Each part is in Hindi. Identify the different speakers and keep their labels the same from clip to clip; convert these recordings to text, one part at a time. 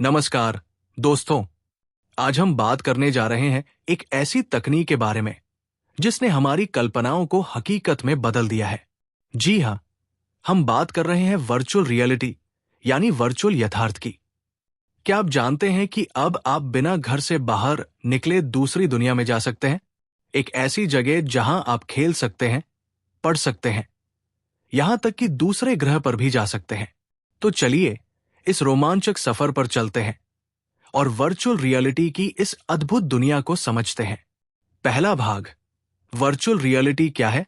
Speaker 1: नमस्कार दोस्तों, आज हम बात करने जा रहे हैं एक ऐसी तकनीक के बारे में जिसने हमारी कल्पनाओं को हकीकत में बदल दिया है। जी हाँ, हम बात कर रहे हैं वर्चुअल रियलिटी यानी वर्चुअल यथार्थ की। क्या आप जानते हैं कि अब आप बिना घर से बाहर निकले दूसरी दुनिया में जा सकते हैं? एक ऐसी जगह जहां आप खेल सकते हैं, पढ़ सकते हैं, यहां तक कि दूसरे ग्रह पर भी जा सकते हैं। तो चलिए इस रोमांचक सफर पर चलते हैं और वर्चुअल रियलिटी की इस अद्भुत दुनिया को समझते हैं। पहला भाग, वर्चुअल रियलिटी क्या है?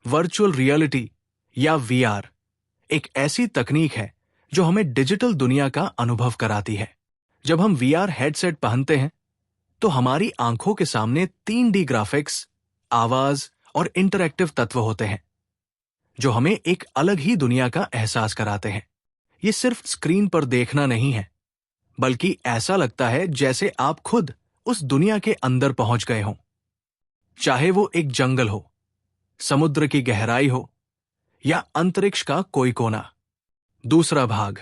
Speaker 1: वर्चुअल रियलिटी या वीआर एक ऐसी तकनीक है जो हमें डिजिटल दुनिया का अनुभव कराती है। जब हम वीआर हेडसेट पहनते हैं तो हमारी आंखों के सामने 3D ग्राफिक्स, आवाज और इंटरैक्टिव तत्व होते हैं जो हमें एक अलग ही दुनिया का एहसास कराते हैं। ये सिर्फ स्क्रीन पर देखना नहीं है, बल्कि ऐसा लगता है जैसे आप खुद उस दुनिया के अंदर पहुंच गए हों। चाहे वो एक जंगल हो, समुद्र की गहराई हो या अंतरिक्ष का कोई कोना। दूसरा भाग,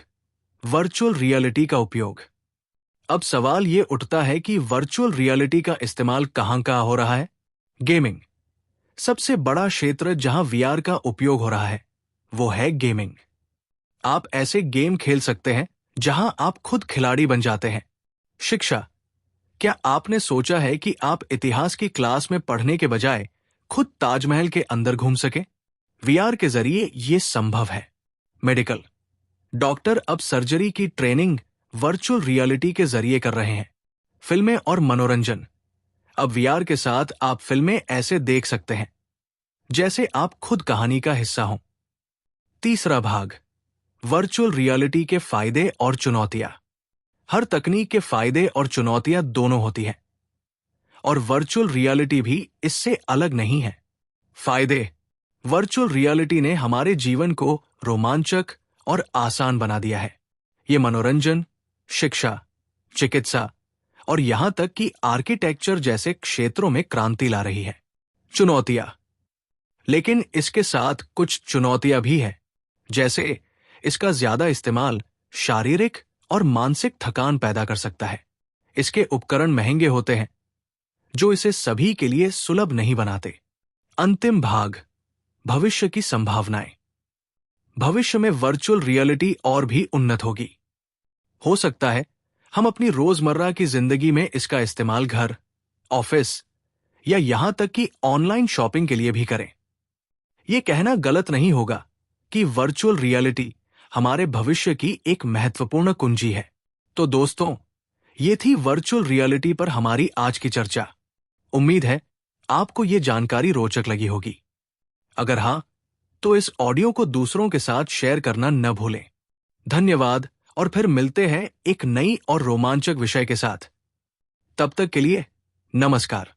Speaker 1: वर्चुअल रियलिटी का उपयोग। अब सवाल ये उठता है कि वर्चुअल रियलिटी का इस्तेमाल कहां हो रहा है? गेमिंग। सबसे बड़ा क्षेत्र जहां वीआर का उपयोग हो रहा है वो है गेमिंग। आप ऐसे गेम खेल सकते हैं जहां आप खुद खिलाड़ी बन जाते हैं। शिक्षा। क्या आपने सोचा है कि आप इतिहास की क्लास में पढ़ने के बजाय खुद ताजमहल के अंदर घूम सके? वीआर के जरिए यह संभव है। मेडिकल। डॉक्टर अब सर्जरी की ट्रेनिंग वर्चुअल रियलिटी के जरिए कर रहे हैं। फिल्में और मनोरंजन। अब वीआर के साथ आप फिल्में ऐसे देख सकते हैं जैसे आप खुद कहानी का हिस्सा हों। तीसरा भाग, वर्चुअल रियलिटी के फायदे और चुनौतियां। हर तकनीक के फायदे और चुनौतियां दोनों होती हैं, और वर्चुअल रियलिटी भी इससे अलग नहीं है। फायदे। वर्चुअल रियलिटी ने हमारे जीवन को रोमांचक और आसान बना दिया है। ये मनोरंजन, शिक्षा, चिकित्सा और यहां तक कि आर्किटेक्चर जैसे क्षेत्रों में क्रांति ला रही है। चुनौतियां। लेकिन इसके साथ कुछ चुनौतियां भी हैं, जैसे इसका ज्यादा इस्तेमाल शारीरिक और मानसिक थकान पैदा कर सकता है। इसके उपकरण महंगे होते हैं जो इसे सभी के लिए सुलभ नहीं बनाते। अंतिम भाग, भविष्य की संभावनाएं। भविष्य में वर्चुअल रियलिटी और भी उन्नत होगी। हो सकता है हम अपनी रोजमर्रा की जिंदगी में इसका इस्तेमाल घर, ऑफिस या यहां तक कि ऑनलाइन शॉपिंग के लिए भी करें। यह कहना गलत नहीं होगा कि वर्चुअल रियलिटी हमारे भविष्य की एक महत्वपूर्ण कुंजी है। तो दोस्तों, ये थी वर्चुअल रियलिटी पर हमारी आज की चर्चा। उम्मीद है आपको ये जानकारी रोचक लगी होगी। अगर हाँ, तो इस ऑडियो को दूसरों के साथ शेयर करना न भूलें। धन्यवाद, और फिर मिलते हैं एक नई और रोमांचक विषय के साथ। तब तक के लिए नमस्कार।